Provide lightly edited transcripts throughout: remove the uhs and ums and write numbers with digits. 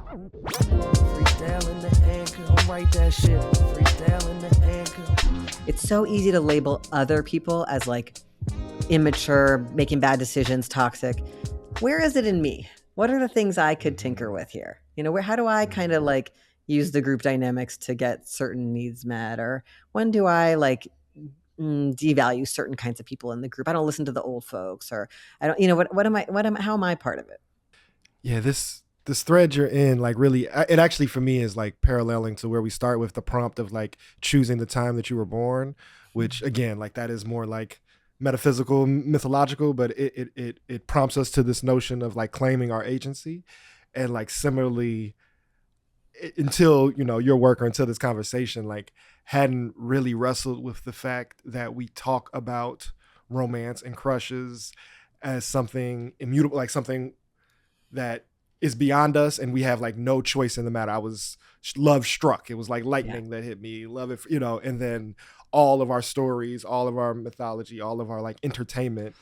Freestyle in the anchor, I'll write that shit. Freestyle in the anchor. It's so easy to label other people as like immature, making bad decisions, toxic. Where is it in me? What are the things I could tinker with here? How do I kind of like use the group dynamics to get certain needs met? Or when do I like devalue certain kinds of people in the group? I don't listen to the old folks, or I don't, how am I part of it? Yeah, this thread you're in, like, really, it actually for me is like paralleling to where we start with the prompt of like choosing the time that you were born, which again, like, that is more like metaphysical, mythological, but it prompts us to this notion of like claiming our agency. And like similarly, until your work or until this conversation, like, hadn't really wrestled with the fact that we talk about romance and crushes as something immutable, like something that is beyond us, and we have like no choice in the matter. I was love struck. It was like lightning that hit me. Love it, and then all of our stories, all of our mythology, all of our like entertainment,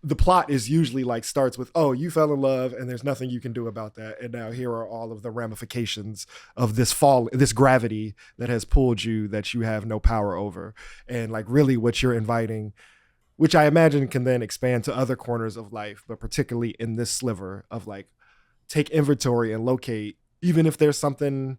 the plot is usually like starts with, oh, you fell in love and there's nothing you can do about that. And now here are all of the ramifications of this this gravity that has pulled you that you have no power over. And like really what you're inviting, which I imagine can then expand to other corners of life, but particularly in this sliver of like, take inventory and locate, even if there's something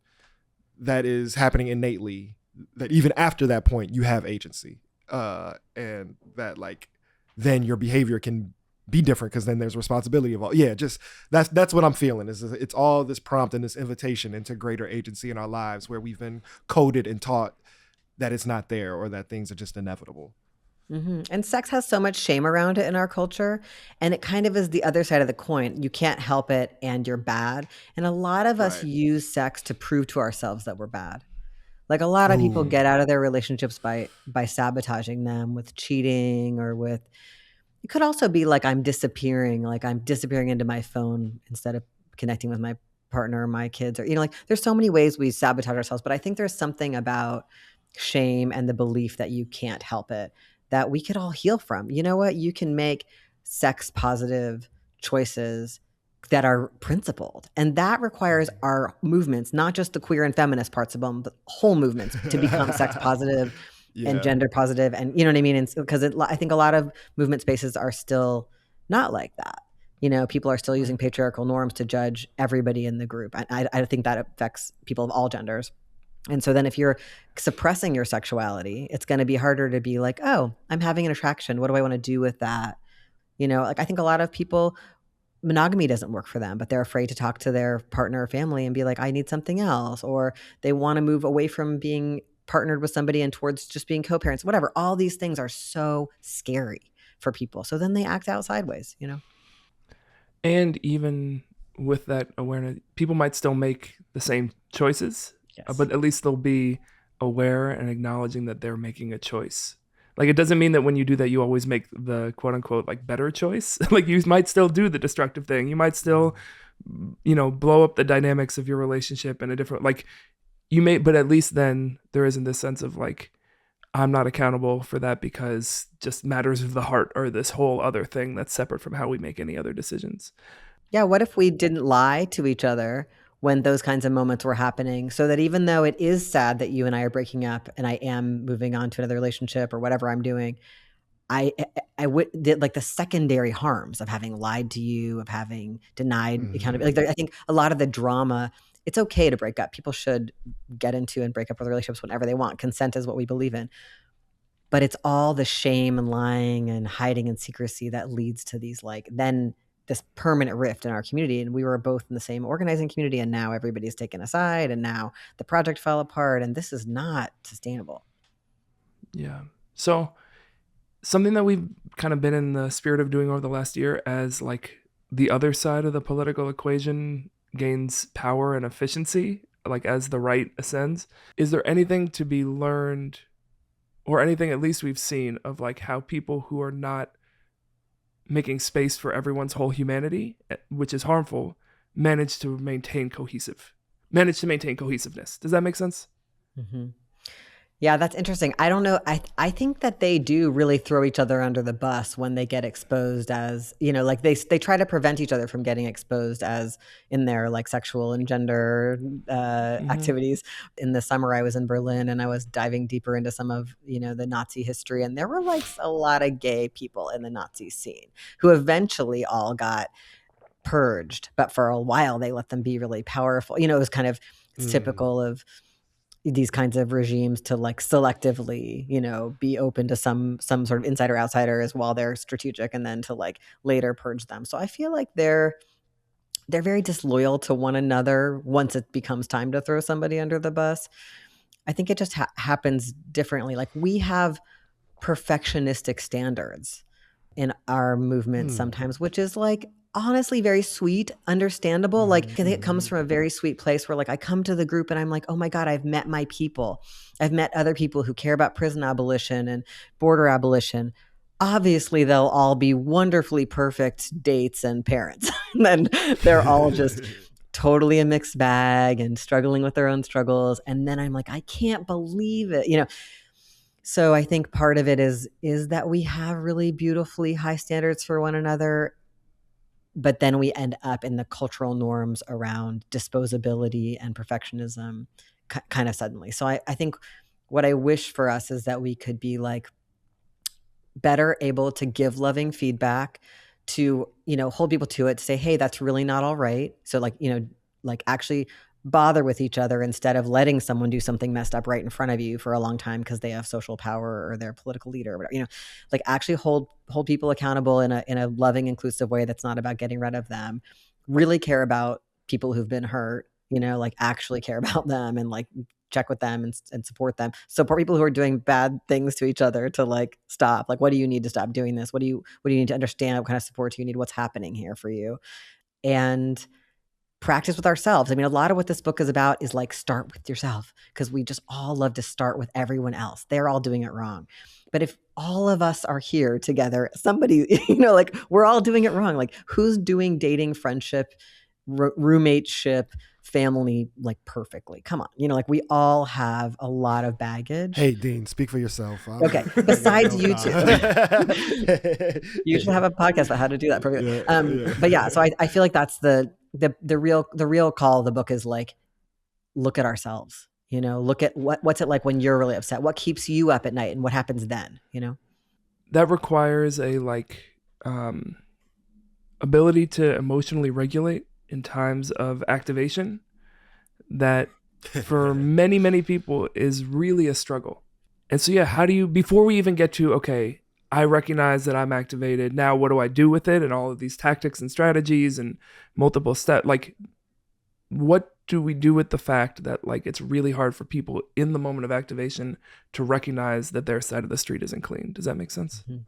that is happening innately, that even after that point, you have agency. And that like, then your behavior can be different because then there's responsibility of all. Yeah, just that's what I'm feeling is it's all this prompt and this invitation into greater agency in our lives where we've been coded and taught that it's not there or that things are just inevitable. Mm-hmm. And sex has so much shame around it in our culture. And it kind of is the other side of the coin. You can't help it and you're bad. And a lot of us use sex to prove to ourselves that we're bad. Like a lot of people get out of their relationships by sabotaging them with cheating or with, it could also be like I'm disappearing into my phone instead of connecting with my partner or my kids, or, like there's so many ways we sabotage ourselves. But I think there's something about shame and the belief that you can't help it that we could all heal from. You know what? You can make sex positive choices that are principled. And that requires our movements, not just the queer and feminist parts of them, but whole movements to become sex positive and gender positive. And you know what I mean? And because I think a lot of movement spaces are still not like that. People are still using patriarchal norms to judge everybody in the group. And I think that affects people of all genders. And so then if you're suppressing your sexuality, it's going to be harder to be like, oh, I'm having an attraction. What do I want to do with that? Like I think a lot of people, monogamy doesn't work for them, but they're afraid to talk to their partner or family and be like, I need something else. Or they want to move away from being partnered with somebody and towards just being co-parents, whatever. All these things are so scary for people. So then they act out sideways, And even with that awareness, people might still make the same choices. Yes. But at least they'll be aware and acknowledging that they're making a choice. Like, it doesn't mean that when you do that, you always make the quote unquote like better choice. Like you might still do the destructive thing. You might still, blow up the dynamics of your relationship in a different, like you may, but at least then there isn't this sense of like, I'm not accountable for that because just matters of the heart or this whole other thing that's separate from how we make any other decisions. Yeah. What if we didn't lie to each other when those kinds of moments were happening, so that even though it is sad that you and I are breaking up and I am moving on to another relationship or whatever I'm doing, I did like the secondary harms of having lied to you, of having denied accountability. Like I think a lot of the drama, it's okay to break up. People should get into and break up with relationships whenever they want. Consent is what we believe in. But it's all the shame and lying and hiding and secrecy that leads to these then this permanent rift in our community. And we were both in the same organizing community, and now everybody's taken aside, and now the project fell apart, and this is not sustainable. Yeah. So something that we've kind of been in the spirit of doing over the last year as like the other side of the political equation gains power and efficiency, like as the right ascends, is there anything to be learned, or anything at least we've seen, of like how people who are not making space for everyone's whole humanity, which is harmful, manage to maintain cohesiveness? Does that make sense? Mm-hmm. Yeah, that's interesting. I don't know. I think that they do really throw each other under the bus when they get exposed as, like they try to prevent each other from getting exposed as in their like sexual and gender activities. In the summer, I was in Berlin and I was diving deeper into some of, the Nazi history. And there were like a lot of gay people in the Nazi scene who eventually all got purged. But for a while, they let them be really powerful. It was kind of typical of these kinds of regimes to like selectively, be open to some sort of insider outsiders while they're strategic, and then to like later purge them. So I feel like they're very disloyal to one another once it becomes time to throw somebody under the bus. I think it just happens differently. Like we have perfectionistic standards in our movement sometimes, which is like honestly very sweet, understandable. Like I think it comes from a very sweet place where like I come to the group and I'm like, oh my God, I've met my people. I've met other people who care about prison abolition and border abolition. Obviously, they'll all be wonderfully perfect dates and parents. And then they're all just totally a mixed bag and struggling with their own struggles. And then I'm like, I can't believe it. So I think part of it is that we have really beautifully high standards for one another, but then we end up in the cultural norms around disposability and perfectionism kind of suddenly. So I think what I wish for us is that we could be like better able to give loving feedback, to, hold people to it, to say, hey, that's really not all right. So like, like actually bother with each other instead of letting someone do something messed up right in front of you for a long time because they have social power or they're a political leader or whatever, like actually hold people accountable in a loving, inclusive way that's not about getting rid of them. Really care about people who've been hurt, like actually care about them and like check with them and support them. Support people who are doing bad things to each other to like stop. Like, what do you need to stop doing this? What do you need to understand? What kind of support do you need? What's happening here for you? And practice with ourselves. I mean, a lot of what this book is about is like start with yourself, because we just all love to start with everyone else. They're all doing it wrong. But if all of us are here together, somebody, like we're all doing it wrong. Like who's doing dating, friendship, roommateship, family like perfectly? Come on. Like we all have a lot of baggage. Hey, Dean, speak for yourself. Okay. Besides you two. You should have a podcast about how to do that. But yeah, so I feel like that's the real call of the book is like, look at ourselves, look at what's it like when you're really upset, what keeps you up at night, and what happens then, That requires a ability to emotionally regulate in times of activation that for many, many people is really a struggle. And so, yeah, how do you, before we even get to, okay, I recognize that I'm activated, now what do I do with it? And all of these tactics and strategies and multiple steps, like what do we do with the fact that like it's really hard for people in the moment of activation to recognize that their side of the street isn't clean? Does that make sense? Mm-hmm.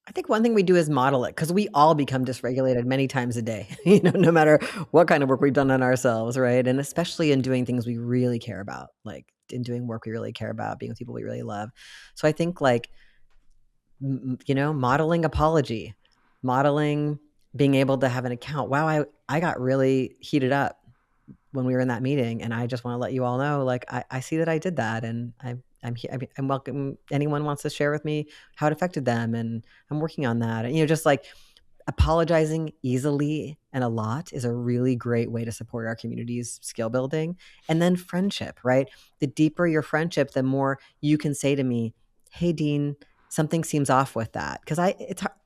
I think one thing we do is model it, because we all become dysregulated many times a day, no matter what kind of work we've done on ourselves, right? And especially in doing things we really care about, like in doing work we really care about, being with people we really love. So I think like, modeling apology, modeling being able to have an account. Wow, I got really heated up when we were in that meeting, and I just want to let you all know, like, I see that I did that, and I'm welcome. Anyone wants to share with me how it affected them, and I'm working on that. And, just like apologizing easily and a lot is a really great way to support our community's skill building. And then friendship, right? The deeper your friendship, the more you can say to me, hey, Dean, something seems off with that. Because I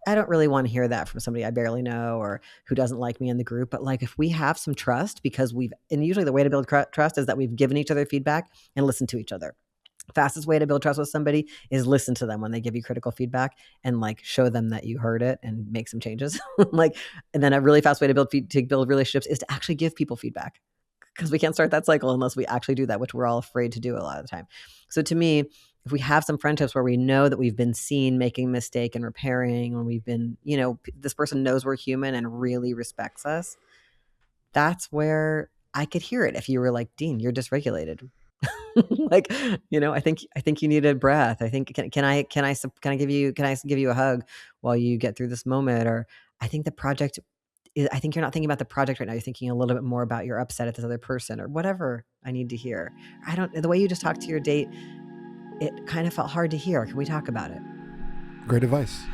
don't really want to hear that from somebody I barely know or who doesn't like me in the group. But like if we have some trust, because and usually the way to build trust is that we've given each other feedback and listened to each other. Fastest way to build trust with somebody is listen to them when they give you critical feedback and like show them that you heard it and make some changes. And then a really fast way to build relationships is to actually give people feedback, because we can't start that cycle unless we actually do that, which we're all afraid to do a lot of the time. So to me, if we have some friendships where we know that we've been seen making a mistake and repairing, when we've been, this person knows we're human and really respects us, that's where I could hear it. If you were like, Dean, you're dysregulated. Like, I think you need a breath. I think, can I give you a hug while you get through this moment? Or I think I think you're not thinking about the project right now. You're thinking a little bit more about your upset at this other person, or whatever I need to hear. The way you just talk to your date it kind of felt hard to hear. Can we talk about it? Great advice.